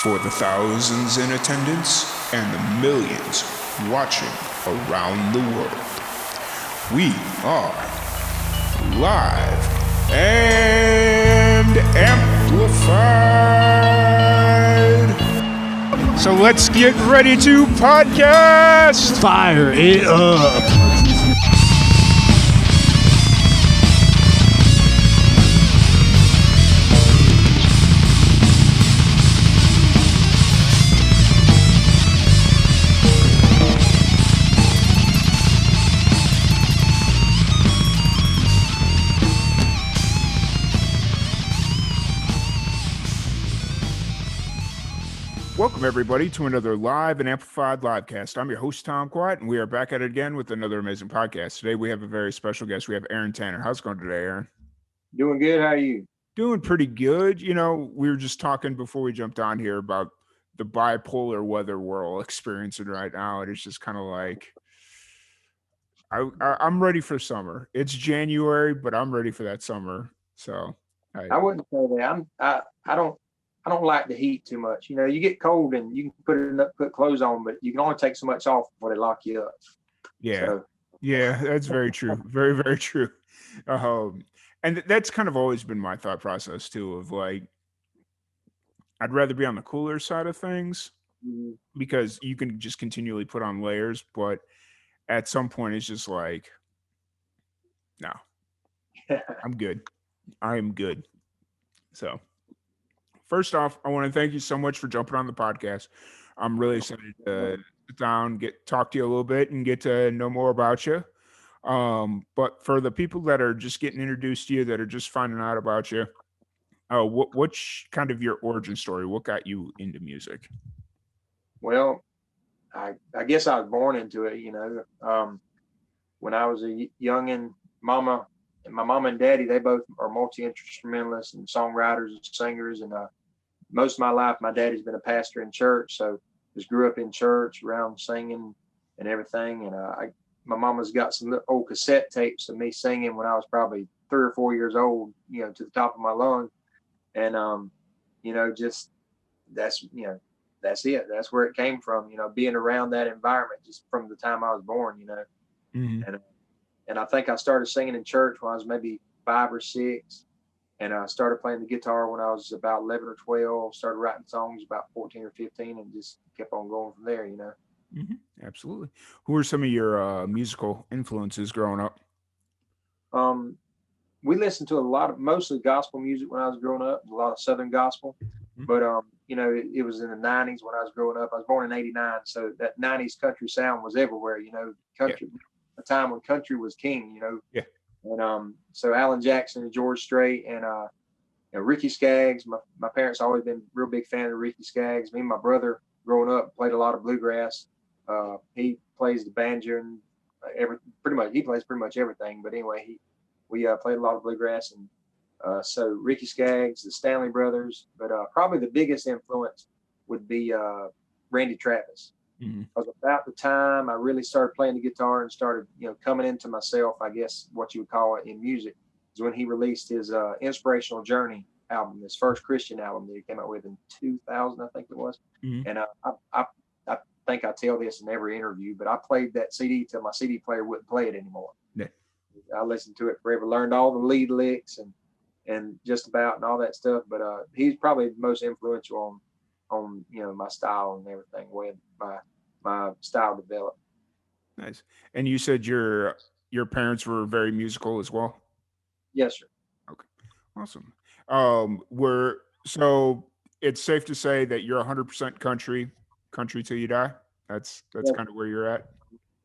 For the thousands in attendance and the millions watching around the world, we are live and amplified. So let's get ready to podcast. Fire it up. Welcome, everybody, to another live and amplified livecast. I'm your host, Tom Quiet, and we are back at it again with another amazing podcast. Today, we have a very special guest. We have Aaron Tanner. How's it going today, Aaron? Doing good. How are you? Doing pretty good. You know, we were just talking before we jumped on here about the bipolar weather we're all experiencing right now. And it's just kind of like, I'm ready for summer. It's January, but I'm ready for that summer. So I wouldn't say that. I don't like the heat too much. You know, you get cold and you can put clothes on, but you can only take so much off before they lock you up. Yeah. So, Yeah, that's very true. Very, very true. And that's kind of always been my thought process too, of like, I'd rather be on the cooler side of things because you can just continually put on layers, but at some point it's just like, no, I'm good. I am good. So first off, I want to thank you so much for jumping on the podcast. I'm really excited to sit down, talk to you a little bit and get to know more about you. But for the people that are just getting introduced to you, that are just finding out about you, what's kind of your origin story? What got you into music? well, I guess I was born into it. You know, when I was a youngin', my mama and daddy, they both are multi-instrumentalists and songwriters and singers. And most of my life, my daddy's been a pastor in church, so just grew up in church around singing and everything. And my mama's got some old cassette tapes of me singing when I was probably 3 or 4 years old, you know, to the top of my lungs. And, you know, just that's it. That's where it came from, you know, being around that environment just from the time I was born, you know. Mm-hmm. And I think I started singing in church when I was maybe 5 or 6. And I started playing the guitar when I was about 11 or 12, started writing songs about 14 or 15 and just kept on going from there, you know. Mm-hmm. Absolutely. Who are some of your musical influences growing up? We listened to mostly gospel music when I was growing up, a lot of Southern gospel. Mhm. But, you know, it was in the 90s when I was growing up. I was born in 89. So that 90s country sound was everywhere, you know, country, a time when country was king, you know. Yeah. And so Alan Jackson and George Strait and Ricky Skaggs. My parents always been real big fan of Ricky Skaggs. Me and my brother growing up played a lot of bluegrass. He plays the banjo and he plays pretty much everything. But anyway, we played a lot of bluegrass, and so Ricky Skaggs, the Stanley Brothers. But probably the biggest influence would be Randy Travis. Mm-hmm. Because about the time I really started playing the guitar and started, you know, coming into myself, I guess what you would call it in music, is when he released his Inspirational Journey album, his first Christian album that he came out with in 2000, I think it was. Mm-hmm. And I think I tell this in every interview, but I played that CD till my CD player wouldn't play it anymore. Yeah. I listened to it forever, learned all the lead licks and just about and all that stuff. But he's probably the most influential on you know, my style and everything, way my style developed. Nice. And you said your parents were very musical as well? Yes, sir. Okay. Awesome. So it's safe to say that you're 100% country till you die? That's kind of where you're at?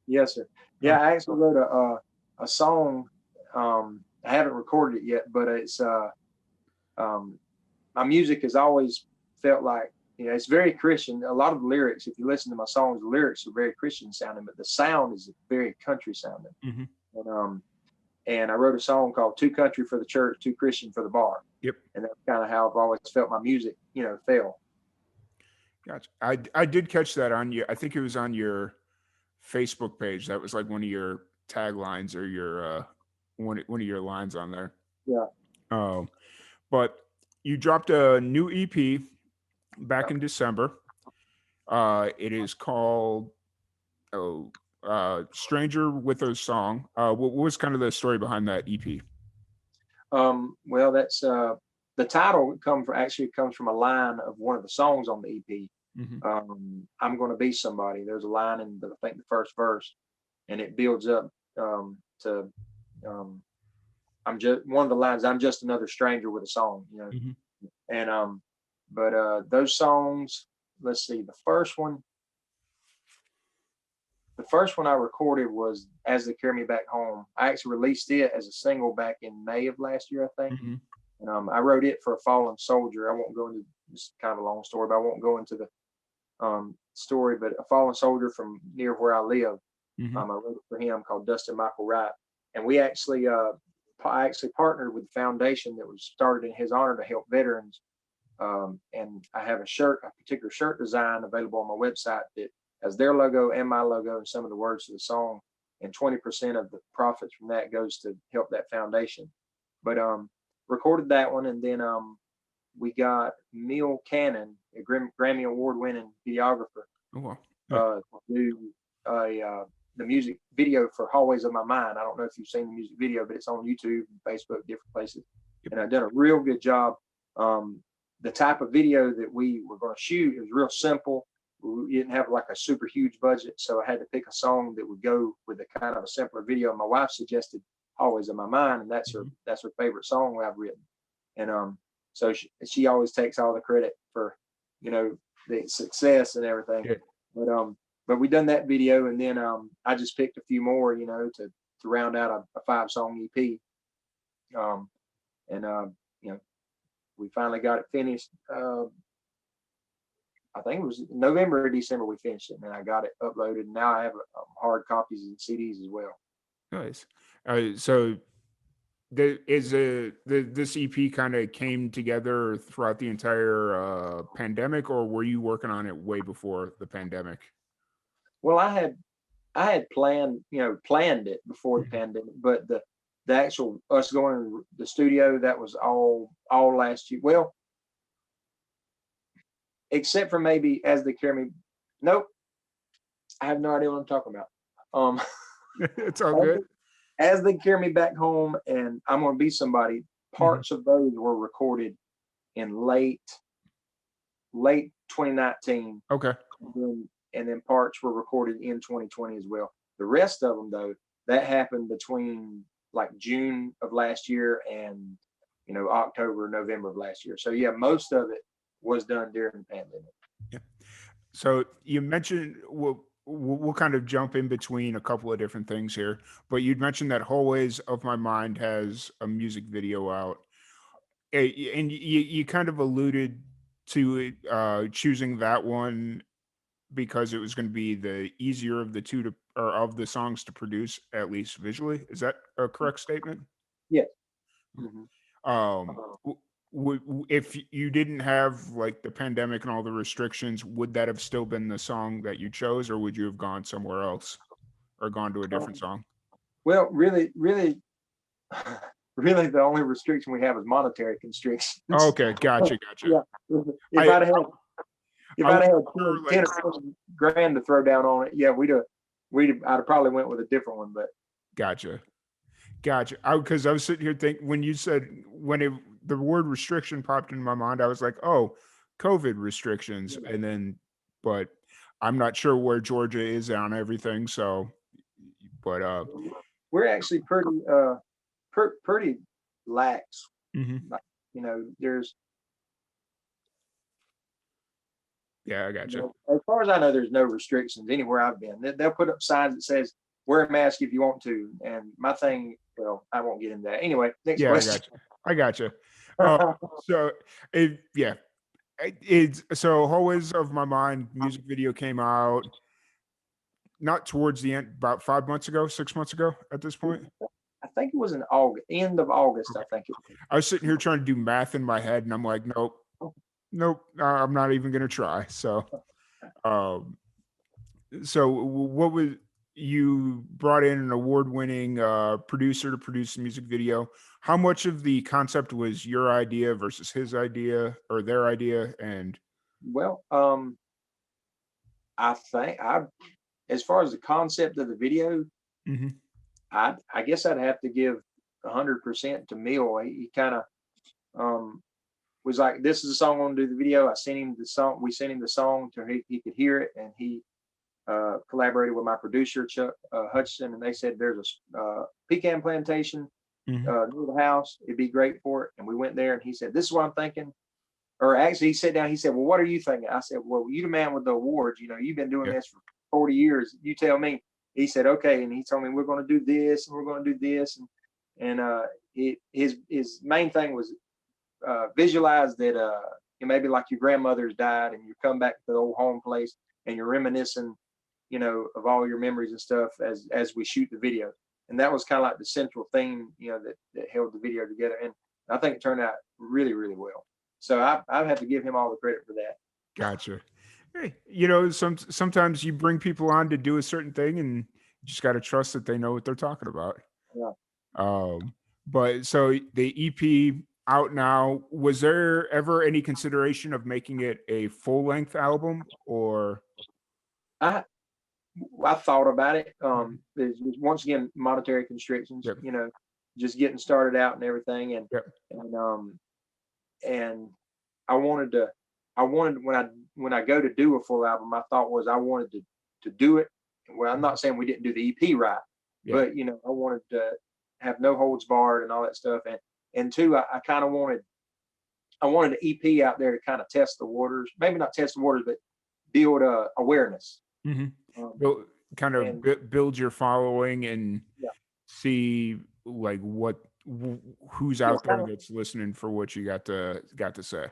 Yes, sir. Yeah, I actually wrote a song. I haven't recorded it yet, but it's my music has always felt like, you know, it's very Christian. A lot of the lyrics, if you listen to my songs, the lyrics are very Christian sounding, but the sound is very country sounding. Mm-hmm. And I wrote a song called "Too Country for the Church, Too Christian for the Bar." Yep. And that's kind of how I've always felt my music, you know, fell. Gotcha. I did catch that on you. I think it was on your Facebook page. That was like one of your taglines or your one of your lines on there. Yeah. But you dropped a new EP back in December. It is called oh, "Stranger with a Song." What was kind of the story behind that EP? Well, that's the title comes from a line of one of the songs on the EP. Hmm. I'm going to be somebody. There's a line in I think the first verse, and it builds up to um, I'm just one of the lines. I'm just another stranger with a song, you know. Hmm. And but those songs. Let's see. The first one I recorded was "As They Carry Me Back Home." I actually released it as a single back in May of last year, I think. Hmm. And I wrote it for a fallen soldier. I won't go into It's kind of a long story, but I won't go into the story. But a fallen soldier from near where I live. Hmm. I wrote it for him called Dustin Michael Wright, and I actually partnered with the foundation that was started in his honor to help veterans. And I have a particular shirt design available on my website that has their logo and my logo and some of the words of the song. And 20% of the profits from that goes to help that foundation. But recorded that one, and then we got Neil Cannon, a Grammy Award winning videographer, Oh, wow. Yeah. do the music video for Hallways of My Mind. I don't know if you've seen the music video, but it's on YouTube, Facebook, different places. Yep. And I've done a real good job. The type of video that we were going to shoot is real simple. We didn't have like a super huge budget, so I had to pick a song that would go with a kind of a simpler video. My wife suggested "Always in My Mind," and Mhm. that's her favorite song I've written. And so she always takes all the credit for the success and everything. Yeah. But we done that video, and then I just picked a few more, to round out a 5-song EP. And you know, we finally got it finished. I think it was November or December we finished it, and I got it uploaded. And now I have hard copies and CDs as well. Nice. So this EP kind of came together throughout the entire pandemic, or were you working on it way before the pandemic? Well, I had planned it before the Mhm. pandemic, but the actual us going to the studio, that was all last year. Well, except for maybe As They Carry Me. Nope, I have no idea what I'm talking about. Um, It's all good. as They Carry Me Back Home and I'm Gonna Be Somebody. Hmm. Parts of those were recorded in late 2019, Okay. and then parts were recorded in 2020 as well. The rest of them, though, that happened between like June of last year and October, November of last year. So yeah, most of it was done during the pandemic. Yeah. So you mentioned we'll kind of jump in between a couple of different things here, but you'd mentioned that Hallways of My Mind has a music video out. And you kind of alluded to it, choosing that one because it was going to be the easier of the two to or of the songs to produce, at least visually. Is that a correct statement? Yes. Hmm. If you didn't have like the pandemic and all the restrictions, would that have still been the song that you chose, or would you have gone somewhere else or gone to a different song? Well, really, really, really, the only restriction we have is monetary constrictions. Okay, gotcha. Yeah. If I I'd have if I I'd was had more like 10 or 20 grand to throw down on it, yeah, I'd have probably went with a different one. But gotcha. Gotcha. Because I was sitting here thinking when you said the word restriction popped into my mind, I was like, oh, COVID restrictions. And then, but I'm not sure where Georgia is on everything. So, but we're actually pretty lax. mhm. Like, there's Yeah, I gotcha. as far as I know, there's no restrictions anywhere I've been. They'll put up signs that says wear a mask if you want to. And my thing, well, I won't get into that. Anyway, next Yeah, I question. gotcha. I gotcha. Uh, so yeah, it's so always of my mind. Music video came out not towards the end, about 5 months ago, 6 months ago. At this point, I think it was in August, end of August. I okay. think it I was sitting here trying to do math in my head, and I'm like, nope, nope, I'm not even gonna try. Um, what was you brought in an award-winning producer to produce the music video? How much of the concept was your idea versus his idea or their idea? And Well, I think as far as the concept of the video, Hmm. I guess I'd have to give 100% to Mill. He kind of um, was like, "This is the song I want to do the video." I sent him the song. We sent him the song to he could hear it, and he collaborated with my producer Chuck Hutchison, and they said there's a pecan plantation Hmm. near the house. It'd be great for it. And we went there, and he said, "This is what I'm thinking." Or actually, he sat down. He said, "Well, what are you thinking?" I said, "Well, you the man with the awards. You know, you've been doing Yeah. this for 40 years. You tell me." He said, "Okay," and he told me we're going to do this and we're going to do this, and his main thing was visualize that maybe like your grandmother's died and you come back to the old home place and you're reminiscing, of all your memories and stuff as we shoot the video. And that was kind of like the central theme, that held the video together. And I think it turned out really, really well. So I have to give him all the credit for that. Gotcha. Hey, sometimes you bring people on to do a certain thing, and you just got to trust that they know what they're talking about. Yeah. Um, but so the EP out now, was there ever any consideration of making it a full length album or? I I thought about it. Mhm. Once again monetary constrictions, Yep. just getting started out and everything, Yep. and and I wanted to I wanted when I go to do a full album, my thought was I wanted to do it. Well, I'm Mhm. not saying we didn't do the EP right, Yeah. but I wanted to have no holds barred and all that stuff. And two, I kind of wanted the EP out there to kind of test the waters, maybe not test the waters, but build awareness. Hmm. Um, Build, kind of and build your following and yeah, see like who's yeah, out there that's listening for what you got to say.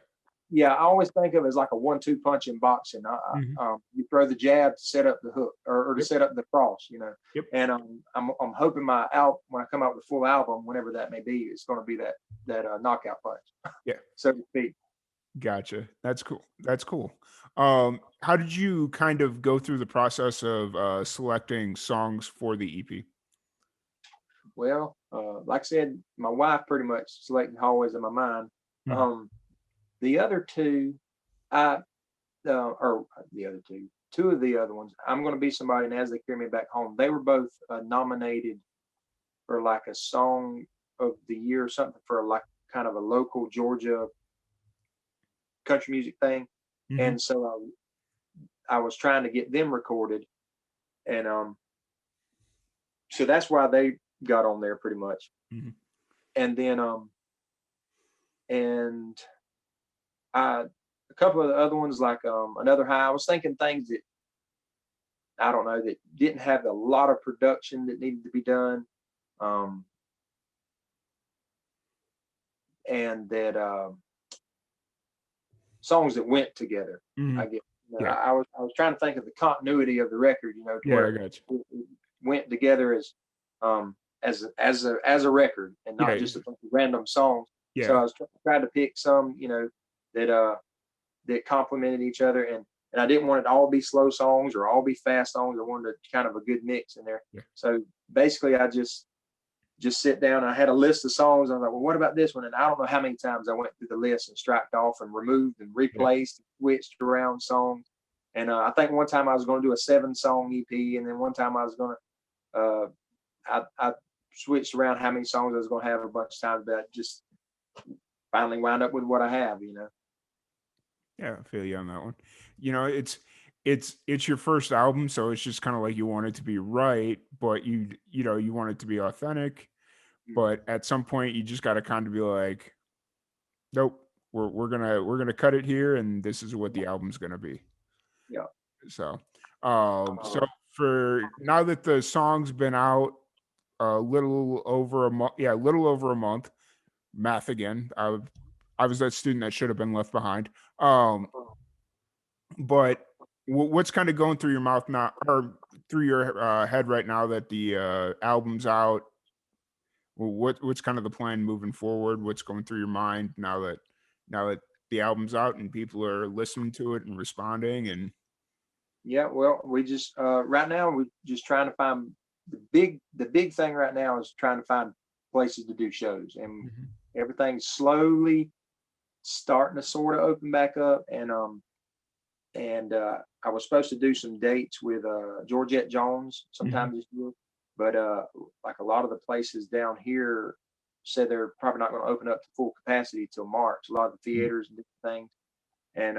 yeah, I always think of it as like a 1-2 punch in boxing. Hmm. You throw the jab to set up the hook or to Yep. set up the cross, Yep. And I'm hoping my out when I come out with a full album, whenever that may be, it's going to be that knockout punch, Yeah. so to speak. Gotcha. That's cool. That's cool. How did you kind of go through the process of selecting songs for the EP? Well, like I said, my wife pretty much selected Hallways in my mind. Mhm. Um, the other two, I or the other two of the other ones, I'm going to be somebody, and as they carry me back home, they were both nominated for like a song of the year or something for like kind of a local Georgia country music thing. Mhm. And so I was trying to get them recorded, and so that's why they got on there pretty much. Mhm. And then and a couple of the other ones like another high. I was thinking things that I don't know that didn't have a lot of production that needed to be done, um, and that songs that went together. I Mhm. guess Yeah. I was trying to think of the continuity of the record, to Yeah, I where got you. it went together um, as a record and Yeah, not just a bunch of random songs. So yeah. I was trying to pick some, that that complemented each other, and I didn't want it to all be slow songs or all be fast songs. I wanted kind of a good mix in there. Yeah. So basically, I just sit down. And I had a list of songs. I was like, well, what about this one? And I don't know how many times I went through the list and striked off and removed and Yeah. replaced, switched around songs. And I think one time I was going to do a 7-song EP, and then one time I was going to, I switched around how many songs I was going to have a bunch of times, but I just finally wound up with what I have. Yeah, I feel you on that one. It's your first album, so it's just kind of like you want it to be right, but you want it to be authentic, Mhm. but at some point you just got to kind of be like, nope, we're gonna cut it here, and this is what the album's gonna be. Yeah. So, so for now that the song's been out a little over a month, yeah, a little over a month. Math again. I was that student that should have been left behind. But what's kind of going through your mouth now, or through your head right now that the album's out? What's kind of the plan moving forward? What's going through your mind now that the album's out and people are listening to it and responding and Yeah, well, we just right now we're just trying to find the big thing right now is trying to find places to do shows, and Mhm. everything's slowly starting to sort of open back up. And and I was supposed to do some dates with Georgette Jones Hmm. sometime this year, but like a lot of the places down here said they're probably not going to open up to full capacity till March. A lot of the theaters and different things, and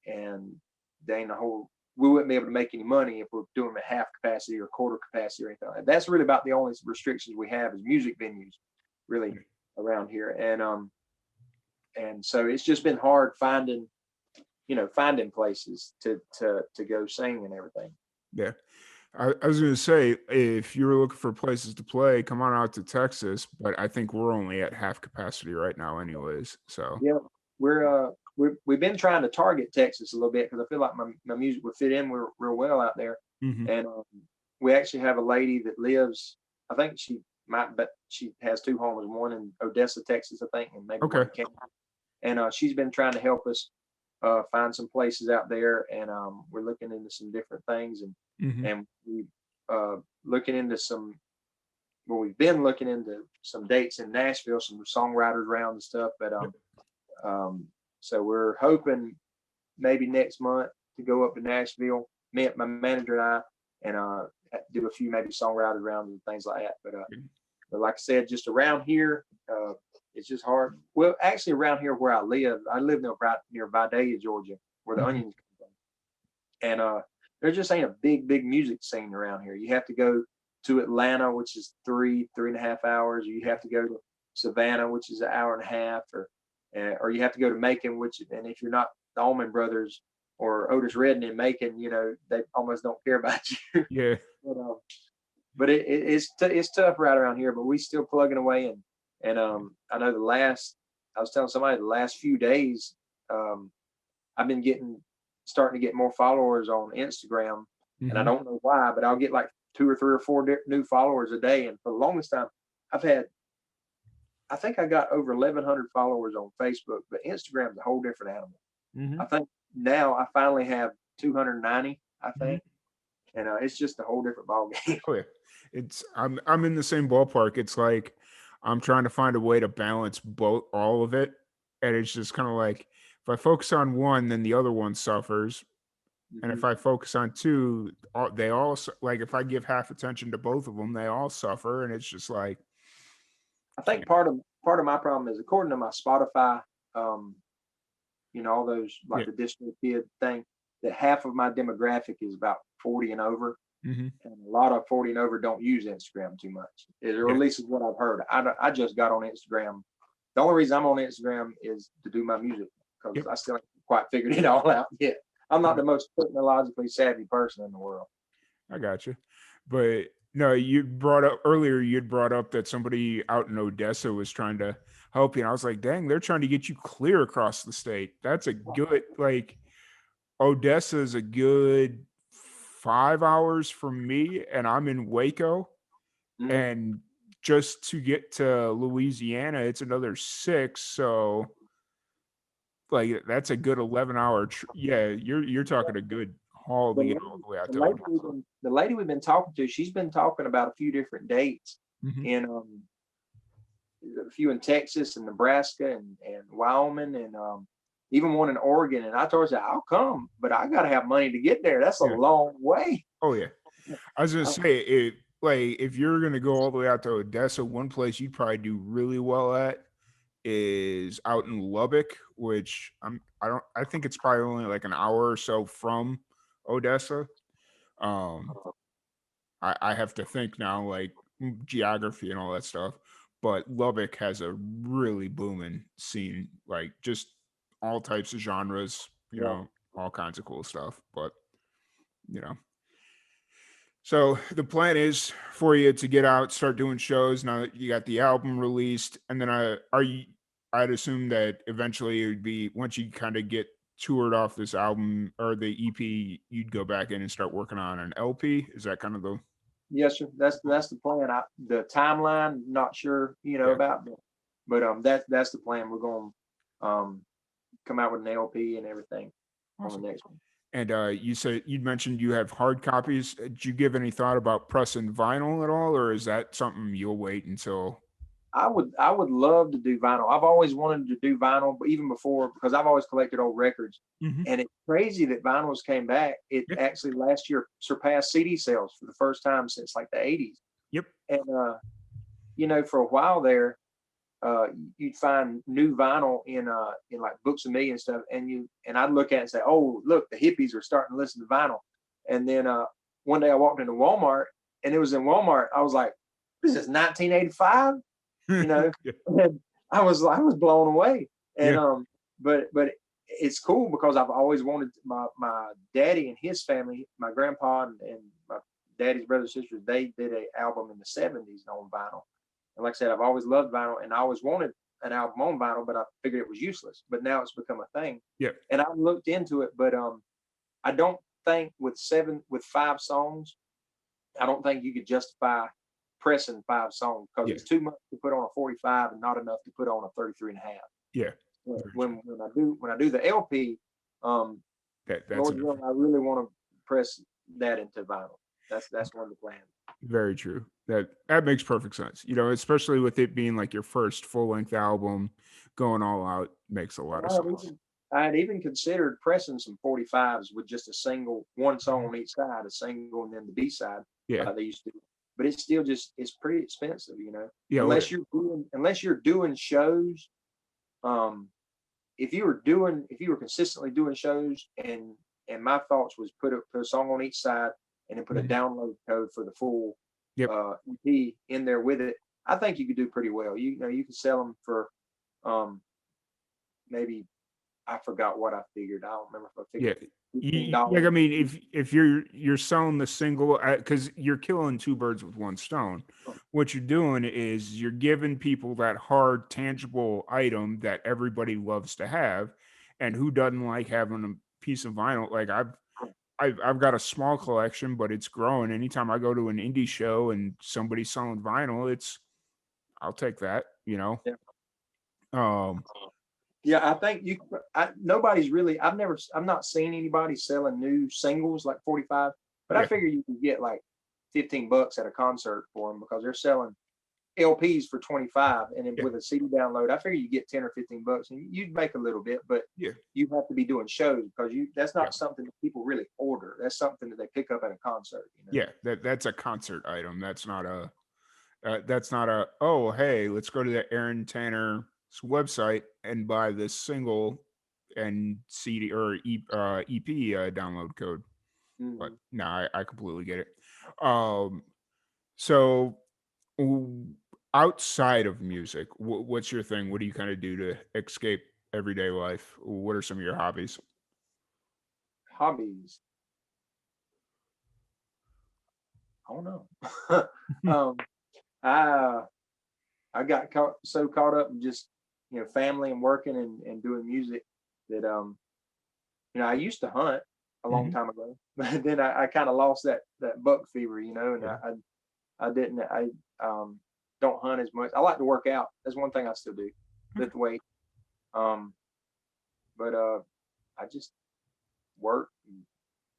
and they ain't a whole. We wouldn't be able to make any money if we're doing them at half capacity or quarter capacity or anything like that. That's really about the only restrictions we have is music venues, really around here, and so it's just been hard finding finding places to go sing and everything. Yeah. I was going to say, if you're looking for places to play, come on out to Texas. But I think we're only at half capacity right now, anyways. So, Yeah, we've been trying to target Texas a little bit because I feel like my music would fit in real well out there, hmm. and we actually have a lady that lives. I think she might, but she has two homes, one in Odessa, Texas, I think, and maybe one Okay. in Kansas. And she's been trying to help us find some places out there, and we're looking into some different things, Hmm. and we looking into some. Well, we've been looking into some dates in Nashville, some songwriters around and stuff, but Yep. um, so we're hoping maybe next month to go up to Nashville, me, my manager and I, and do a few maybe songwriters rounds and things like that. But like I said, just around here, it's just hard. Well, actually, around here where I live right near Vidalia, Georgia, where the Hmm. onions come from, and there just ain't a big music scene around here. You have to go to Atlanta, which is 3.5 hours. Or you have to go to Savannah, which is an hour and a half, or you have to go to Macon, and if you're not the Allman Brothers or Otis Redding in Macon, they almost don't care about you. Yeah. but uh, but it's tough right around here. But we still plugging away, and I know I was telling somebody the last few days, um, I've been starting to get more followers on Instagram, and I Hmm. don't know why, but I'll get like two or three or four new followers a day. And for the longest time, I've had, I think I got over 1,100 followers on Facebook, but Instagram's a whole different animal. Hmm. I think now I finally have 290, I Hmm. think, and it's just a whole different ball game. Oh yeah. I'm in the same ballpark. It's like I'm trying to find a way to balance both all of it. And it's just kind of like if I focus on one, then the other one suffers. And if Mhm. I focus on two, they all like if I give half attention to both of them, they all suffer. And it's just like, I think part of my problem is according to my Spotify, um, all those yeah. like the Disney kid thing, that half of my demographic is about 40 and over, Hmm. and a lot of 40 and over don't use Instagram too much, or at Yeah. least is what I've heard. I just got on Instagram. The only reason I'm on Instagram is to do my music because Yep. I still ain't quite figured it all out yet. I'm not the most technologically savvy person in the world. I got you. But no, you brought up earlier, you'd brought up that somebody out in Odessa was trying to help you. And I was like, dang, they're trying to get you clear across the state. That's a good, like, Odessa is a good 5 hours from me, and I'm in Waco. Mm. And just to get to Louisiana, it's another 6. So, like, that's a good 11-hour. Yeah, you're talking a good haul The to get lady, all the way out the to lady Odessa. we've been talking to, she's been talking about a few different dates Hmm. in a few in Texas and Nebraska and Wyoming and even one in Oregon. And I told her, I'll come, but I got to have money to get there. That's a Yeah. long way. Oh yeah. I was gonna I, say it like if you're gonna go all the way out to Odessa, one place you'd probably do really well at is out in Lubbock, which I think it's probably only like an hour or so from Odessa. Um I have to think now like geography and all that stuff. But Lubbock has a really booming scene, like just all types of genres, yeah. all kinds of cool stuff. But you know, so the plan is for you to get out, start doing shows now that you got the album released, and then I'd assume that eventually it would be once you kind of get toured off this album or the EP, you'd go back in and start working on an LP. Is that kind of the Yes, sir. That's the plan. The timeline, not sure, yeah? about, but that's the plan. We're going to come out with an LP and everything on Awesome. the next one. And you said you'd mentioned you have hard copies. Did you give any thought about pressing vinyl at all, or is that something you'll wait until? I would love to do vinyl. I've always wanted to do vinyl, but even before, because I've always collected old records. Hmm. And it's crazy that vinyls came back. It Yeah. actually last year surpassed CD sales for the first time since like the 80s. Yep. And for a while there, uh, you'd find new vinyl in like Books of Me and stuff, and I'd look at it and say, "Oh, look, the hippies are starting to listen to vinyl." And then one day I walked into Walmart, and it was in Walmart. I was like, "This is 1985," you know, Yeah. and I was blown away. And Yeah. but it's cool because I've always wanted my daddy and his family, my grandpa and my daddy's brothers and sisters. They did an album in the '70s on vinyl, and like I said, I've always loved vinyl, and I always wanted an album on vinyl, but I figured it was useless. But now it's become a thing, Yeah. and I looked into it, but I don't think with 5 songs, I don't think you could justify pressing 5 songs because Yeah. it's too much to put on a 45 and not enough to put on a 33 and a half. Yeah. But Very true. when I do the LP, um, That's Lord enough. willing, I really want to press that into vinyl. That's one of the plans. Very true. That makes perfect sense. Especially with it being like your first full length album, going all out makes a And lot of sense. I had even considered pressing some 45s with just a single, one song Mhm. on each side, a single and then the B side, Yeah. like they used to. But it's still it's pretty expensive, Yeah. Oh, yeah. unless you're doing shows. Um, if you were consistently doing shows, and my thoughts was put a song on each side and then put a Mhm. download code for the full Yep. EP in there with it, I think you could do pretty well. You could sell them for um maybe, I forgot what I figured. I don't remember if I Yeah. figured You, fifteen like, dollars. I mean, if you're selling the single, because you're killing two birds with one stone. What you're doing is you're giving people that hard, tangible item that everybody loves to have, and who doesn't like having a piece of vinyl? Like I've got a small collection, but it's growing. Anytime I go to an indie show and somebody's selling vinyl, I'll take that. Yeah. Um, Yeah, I think nobody's really. I'm not seeing anybody selling new singles like 45, but I yeah, figure you could get like $15 at a concert for them because they're selling LPs for 25, and then yeah, with a CD download, I figure you get 10 or $15, and you'd make a little bit, but yeah, you have to be doing shows because that's yeah, not something that people really order. That's something that they pick up at a concert. yeah. That's a concert item. That's not a, oh, hey, let's go to the Aaron Tanner's website and buy this single and CD or EP download code. But Hmm. no, I completely get it. Um, so w- outside of music, what's your thing? What do you kind of do to escape everyday life? What are some of your hobbies? Hobbies. I don't know. um, I I got so caught up in just family and working and doing music that I used to hunt a long Hmm. time ago, but then I kind of lost that buck fever, and Yeah. I didn't I don't hunt as much. I like to work out. That's one thing I still do, Okay. lift weight. Um, but I just work and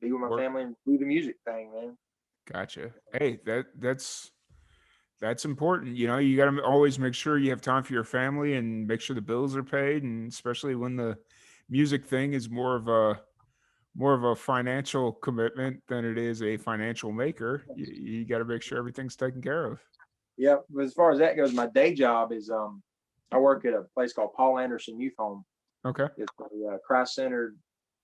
be with my Work. family and do the music thing, man. Gotcha. Hey, that's important. You got to always make sure you have time for your family and make sure the bills are paid, and especially when the music thing is more of a financial commitment than it is a financial maker. You got to make sure everything's taken care of. Yeah, but as far as that goes, my day job is I work at a place called Paul Anderson Youth Home. Okay. It's a Christ-centered,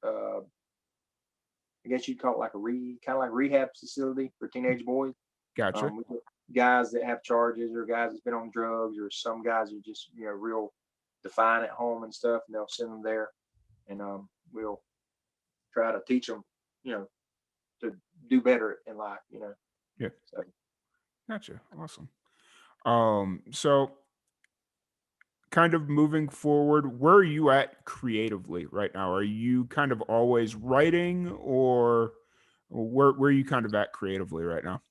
uh, I guess you'd call it like kind of like rehab facility for teenage boys. Gotcha. We get guys that have charges, or guys that's been on drugs, or some guys who just real defiant at home and stuff, and they'll send them there, and we'll try to teach them, you know, to do better in life. Yeah. So Gotcha. Awesome. So kind of moving forward, where are you at creatively right now? Are you kind of always writing, or where are you kind of at creatively right now?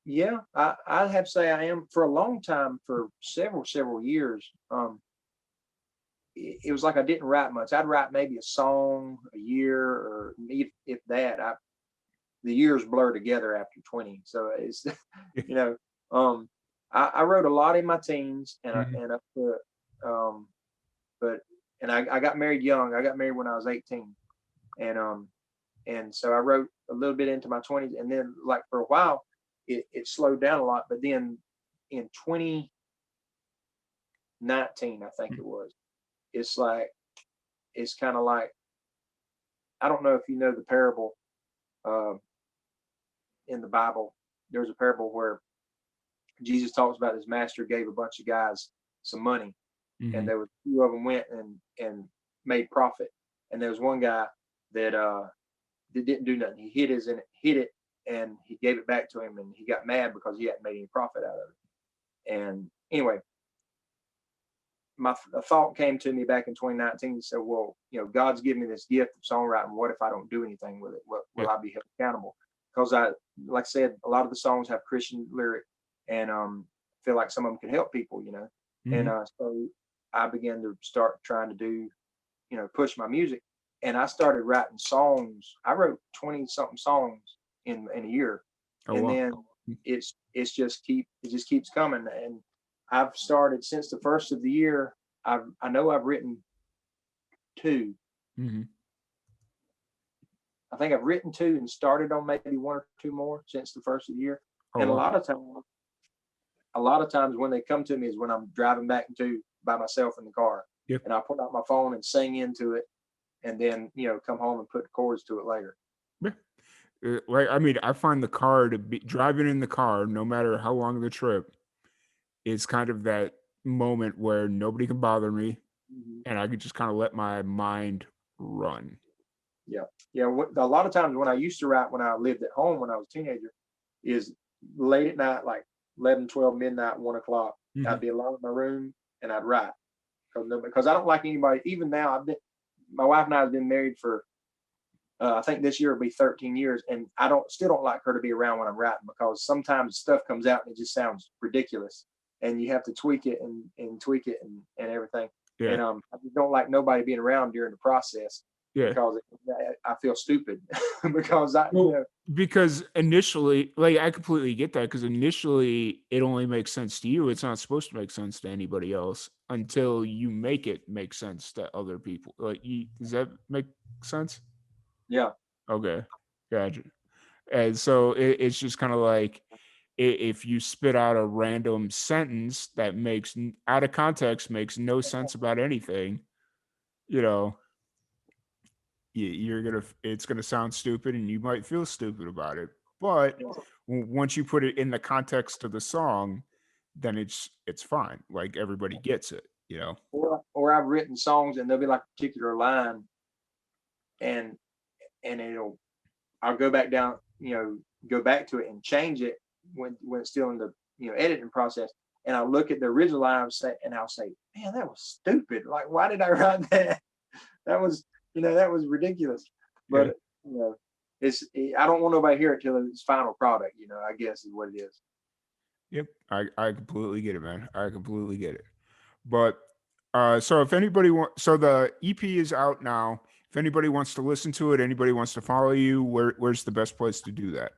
yeah, I have to say I am for a long time, for several years. It was like I didn't write much. I'd write maybe a song a year, or if that. The years blur together after 20, so it's Yeah. you know. Um, I wrote a lot in my teens Mhm. and up to um, but and I got married young. I got married when I was 18, and so I wrote a little bit into my 20s, and then like for a while, it slowed down a lot. But then in 2019, I think it was, it's like it's kind of like I don't know if you know the parable uh, in the Bible. There's a parable where Jesus talks about his master gave a bunch of guys some money, and Mhm. there was two of them went and made profit, and there was one guy that that didn't do nothing. He hid it, and he gave it back to him, and he got mad because he hadn't made any profit out of it. And anyway, my a thought came to me back in 2019 and said, well, God's given me this gift of songwriting. What if I don't do anything with it? Will Yeah. I be held accountable? Because like I said, a lot of the songs have Christian lyric, and feel like some of them can help people. And Mhm. so I began to start trying to do, push my music, and I started writing songs. I wrote 20 something songs in a year, Oh, and wow. then it just keeps coming. And I've started since the first of the year. I know I've written two. Mhm. I think I've written two and started on maybe one or two more since the first of the year. Oh, And wow. a lot of times when they come to me is when I'm driving back into by myself in the car, Yep. and I pull out my phone and sing into it, and then come home and put the chords to it later. Yeah. Like, I mean, I find the car to be driving in the car, no matter how long the trip, is kind of that moment where nobody can bother me, Mhm. and I could just kinda let my mind run. Yeah, yeah. A lot of times when I used to write when I lived at home when I was a teenager, is late at night, like 11, 12, midnight, 1 o'clock. I'd Mhm. be alone in my room and I'd write because I don't like anybody. Even now, my wife and I have been married for I think this year will be 13 years, and I don't still don't like her to be around when I'm writing because sometimes stuff comes out and it just sounds ridiculous, and you have to tweak it and tweak it and everything. Yeah. And I just don't like nobody being around during the process Yeah. because I feel stupid because I Well, because initially, like, I completely get that. Because initially it only makes sense to you, it's not supposed to make sense to anybody else until you make it make sense to other people. Like, you does that make sense? yeah. Okay, gotcha. And so it's just kinda like if you spit out a random sentence that makes out of context, makes no sense about anything, you know, you're gonna it's gonna sound stupid, and you might feel stupid about it. But once you put it in the context of the song, then it's fine. Like, everybody gets it, you know. Or I've written songs and there'll be like a particular line and it'll I'll go back down, go back to it and change it when it's still in the editing process. And I'll look at the original line and I'll say, man, that was stupid. Like, why did I write that? That was, that was ridiculous. But Yeah. you know, I don't want nobody to hear it till it's final product. I guess is what it is. Yep. I completely get it, man. I completely get it. But so if anybody so the EP is out now. If anybody wants to listen to it, anybody wants to follow you, where's the best place to do that?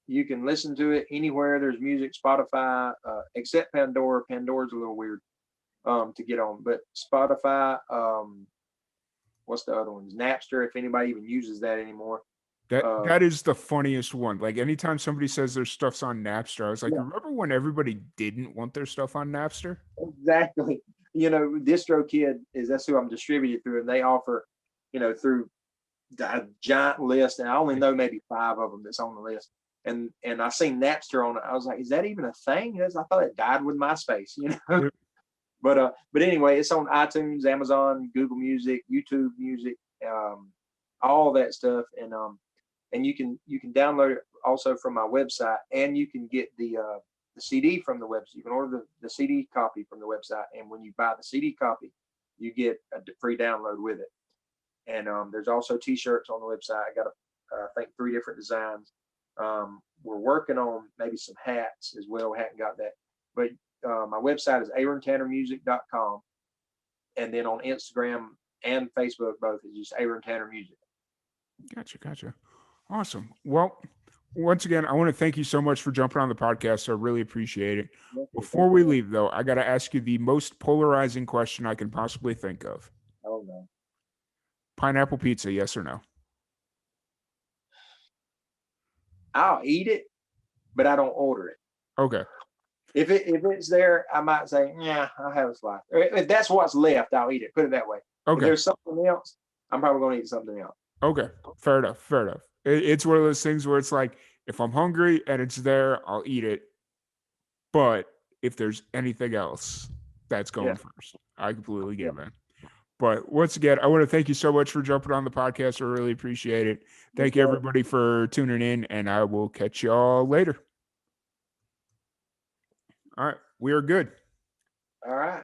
You can listen to it anywhere there's music, Spotify, except Pandora. Pandora's a little weird to get on, but Spotify. What's the other ones? Napster, if anybody even uses that anymore. Uh, That is the funniest one. Like, anytime somebody says their stuff's on Napster, I was like, yeah, remember when everybody didn't want their stuff on Napster? exactly. DistroKid that's who I'm distributed through, and they offer, through a giant list, and I only know maybe five of them that's on the list. And I seen Napster on it. I was like, is that even a thing? I thought it died with MySpace. Yep. But anyway, it's on iTunes, Amazon, Google Music, YouTube Music, um, all that stuff, and you can download it also from my website, and you can get the CD from the website. You can order the CD copy from the website, and when you buy the CD copy, you get a free download with it. And there's also T-shirts on the website. I got I think three different designs. We're working on maybe some hats as well. We haven't got that, but my website is aarontannermusic.com, and then on Instagram and Facebook both is just Aaron Tanner Music. Gotcha, gotcha. Awesome. Well, once again, I want to thank you so much for jumping on the podcast. I really appreciate it. Okay, Before thank we you. leave, though, I got to ask you the most polarizing question I can possibly think of. Oh no. Pineapple pizza, yes or no? I'll eat it, but I don't order it. Okay. If it's there, I might say, yeah, I'll have a slice. If that's what's left, I'll eat it. Put it that way. If Okay. there's something else, I'm probably going to eat something else. Okay. Fair enough. Fair enough. It's one of those things where it's like, if I'm hungry and it's there, I'll eat it. But if there's anything else, that's going Yeah. first. I completely get Yeah. it, man. But once again, I want to thank you so much for jumping on the podcast. I really appreciate it. Thank you, Okay. everybody, for tuning in, and I will catch y'all later. All right. We are good. All right.